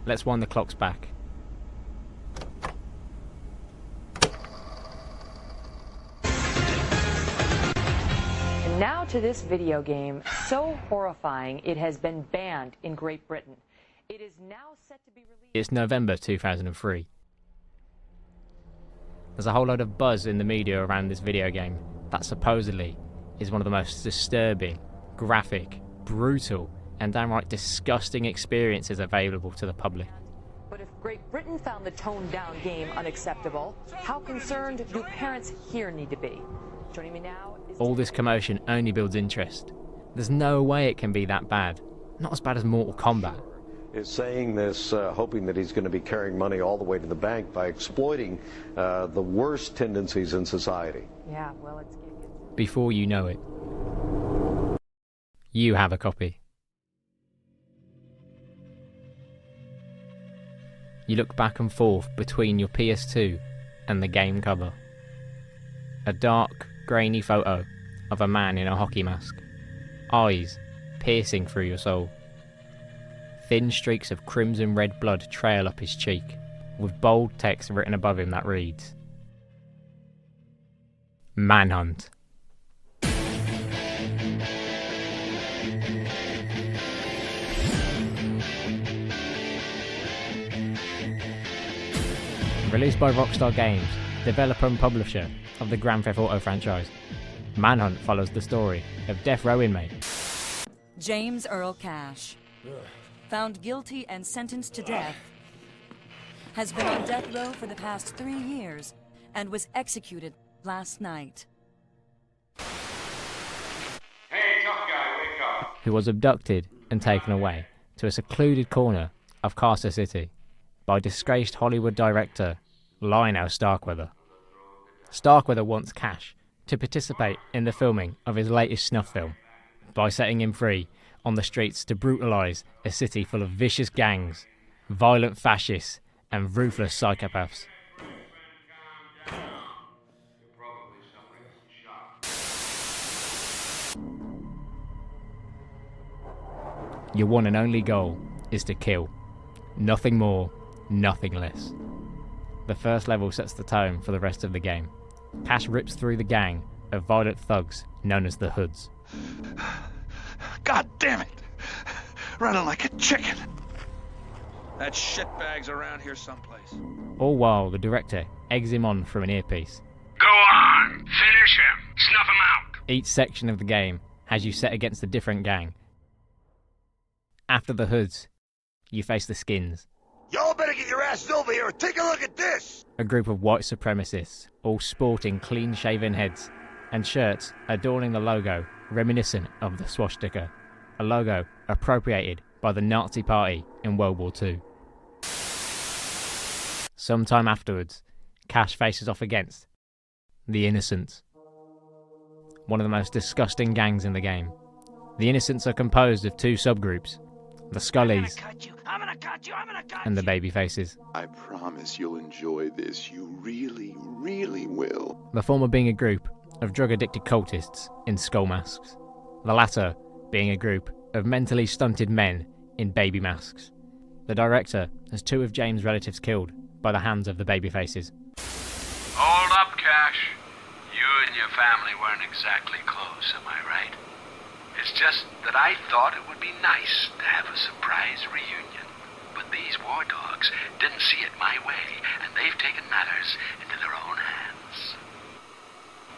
let's wind the clocks back. And now to this video game, so horrifying it has been banned in Great Britain. It is now set to be released. It's November 2003. There's a whole load of buzz in the media around this video game that supposedly is one of the most disturbing, graphic, brutal, and downright disgusting experiences available to the public. But if Great Britain found the toned-down game unacceptable, how concerned do parents here need to be? Joining me now is... All this commotion only builds interest. There's no way it can be that bad. Not as bad as Mortal Kombat. Is saying this, hoping that he's going to be carrying money all the way to the bank by exploiting the worst tendencies in society. Yeah, well, it's... Before you know it, you have a copy. You look back and forth between your PS2 and the game cover. A dark, grainy photo of a man in a hockey mask, eyes piercing through your soul. Thin streaks of crimson red blood trail up his cheek, with bold text written above him that reads, Manhunt. Released by Rockstar Games, developer and publisher of the Grand Theft Auto franchise, Manhunt follows the story of death row inmate James Earl Cash, found guilty and sentenced to death, has been on death row for the past 3 years and was executed last night. Hey, tough guy, wake up. who was abducted and taken away to a secluded corner of Carcer City by disgraced Hollywood director Lionel Starkweather. Starkweather wants Cash to participate in the filming of his latest snuff film by setting him free on the streets to brutalise a city full of vicious gangs, violent fascists and ruthless psychopaths. Your one and only goal is to kill. Nothing more, nothing less. The first level sets the tone for the rest of the game. Cash rips through the gang of violent thugs known as the Hoods. God damn it! Running like a chicken. That shitbag's around here someplace. All while the director eggs him on from an earpiece. Go on, finish him, snuff him out. Each section of the game has you set against a different gang. After the Hoods, you face the Skins. Y'all better get your asses over here and take a look at this! A group of white supremacists, all sporting clean-shaven heads and shirts adorning the logo reminiscent of the swastika, a logo appropriated by the Nazi Party in World War II. Sometime afterwards, Cash faces off against the Innocents, one of the most disgusting gangs in the game. The Innocents are composed of two subgroups, the Scullies and the Babyfaces. I promise you'll enjoy this. You really, really will. The former being a group of drug-addicted cultists in skull masks, the latter being a group of mentally stunted men in baby masks. The director has two of James' relatives killed by the hands of the Babyfaces. Hold up, Cash. You and your family weren't exactly close, am I right? It's just that I thought it would be nice to have a surprise reunion. But these war dogs didn't see it my way, and they've taken matters into their own hands.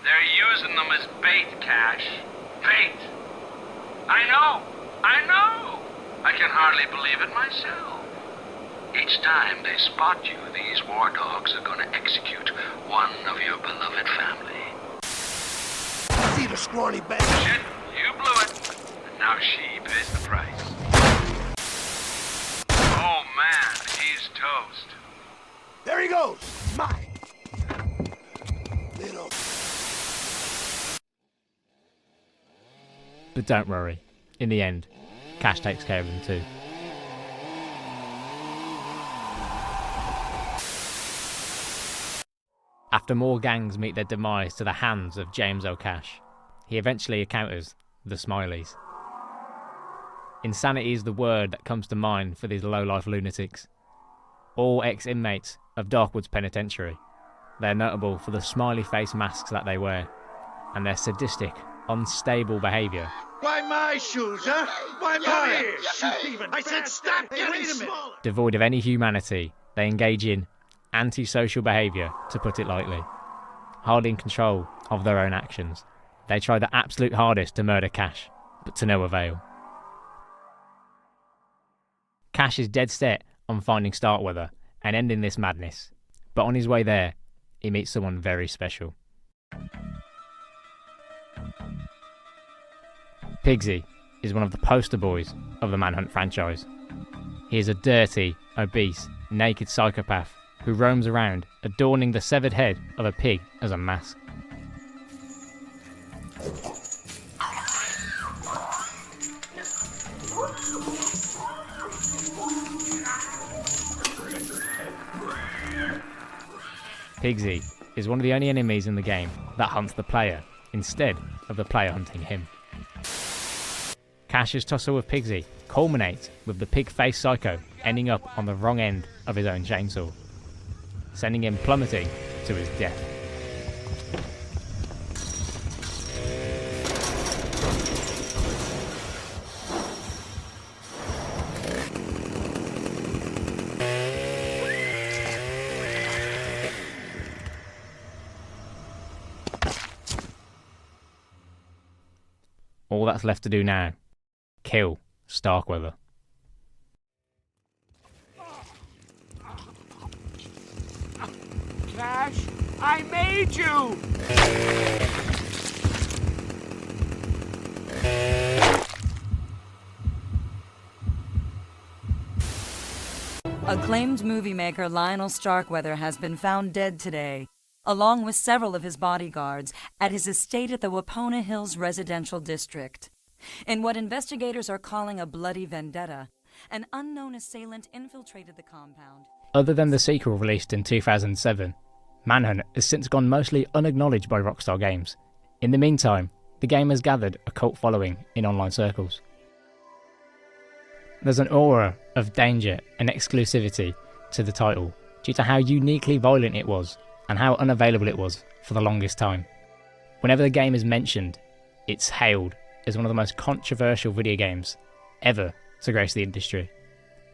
They're using them as bait, Cash. Bait! I know! I can hardly believe it myself. Each time they spot you, these war dogs are going to execute one of your beloved family. See the scrawny bag. Shit, you blew it. And now she pays the price. Oh man, he's toast. There he goes! My little... But don't worry, in the end, Cash takes care of them too. After more gangs meet their demise to the hands of James Earl Cash, he eventually encounters the Smileys. Insanity is the word that comes to mind for these low-life lunatics. all ex-inmates of Darkwoods Penitentiary. They're notable for the smiley face masks that they wear, and their sadistic, unstable behaviour. Why my shoes, huh? Why mine? I said stop getting smaller! Devoid of any humanity, they engage in antisocial behaviour, to put it lightly. Hardly in control of their own actions, they try their absolute hardest to murder Cash, but to no avail. Cash is dead set on finding Starkweather and ending this madness, but on his way there, he meets someone very special. Pigsy is one of the poster boys of the Manhunt franchise. He is a dirty, obese, naked psychopath who roams around adorning the severed head of a pig as a mask. Pigsy is one of the only enemies in the game that hunts the player instead of the player hunting him. Cash's tussle with Pigsy culminates with the pig-faced psycho ending up on the wrong end of his own chainsaw, sending him plummeting to his death. All that's left to do now, kill Starkweather. Cash, I made you! Acclaimed movie maker Lionel Starkweather has been found dead today, along with several of his bodyguards, at his estate at the Wapona Hills residential district. In what investigators are calling a bloody vendetta, an unknown assailant infiltrated the compound. Other than the sequel released in 2007, Manhunt has since gone mostly unacknowledged by Rockstar Games. In the meantime, the game has gathered a cult following in online circles. There's an aura of danger and exclusivity to the title due to how uniquely violent it was and how unavailable it was for the longest time. Whenever the game is mentioned, it's hailed as one of the most controversial video games ever to grace the industry,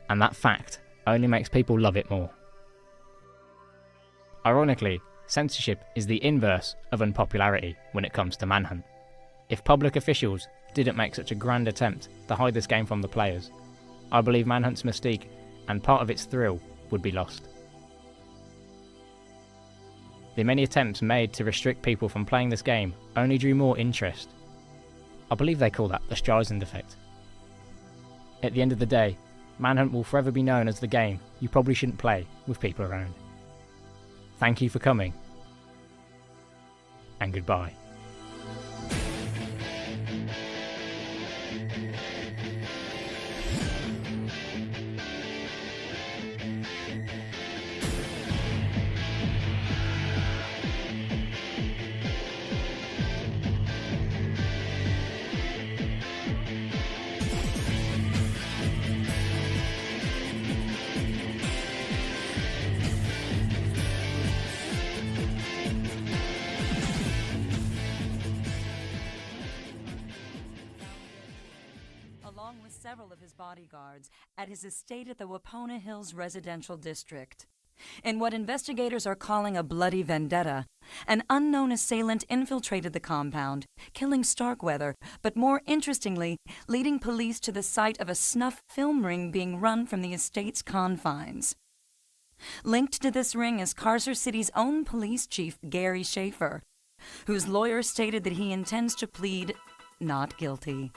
and that fact only makes people love it more. Ironically, censorship is the inverse of unpopularity when it comes to Manhunt. If public officials didn't make such a grand attempt to hide this game from the players, I believe Manhunt's mystique and part of its thrill would be lost. The many attempts made to restrict people from playing this game only drew more interest. I believe they call that the Streisand effect. At the end of the day, Manhunt will forever be known as the game you probably shouldn't play with people around. Thank you for coming, and goodbye. Along with several of his bodyguards, at his estate at the Wapona Hills residential district. In what investigators are calling a bloody vendetta, an unknown assailant infiltrated the compound, killing Starkweather, but more interestingly, leading police to the site of a snuff film ring being run from the estate's confines. Linked to this ring is Carcer City's own police chief, Gary Schaefer, whose lawyer stated that he intends to plead not guilty.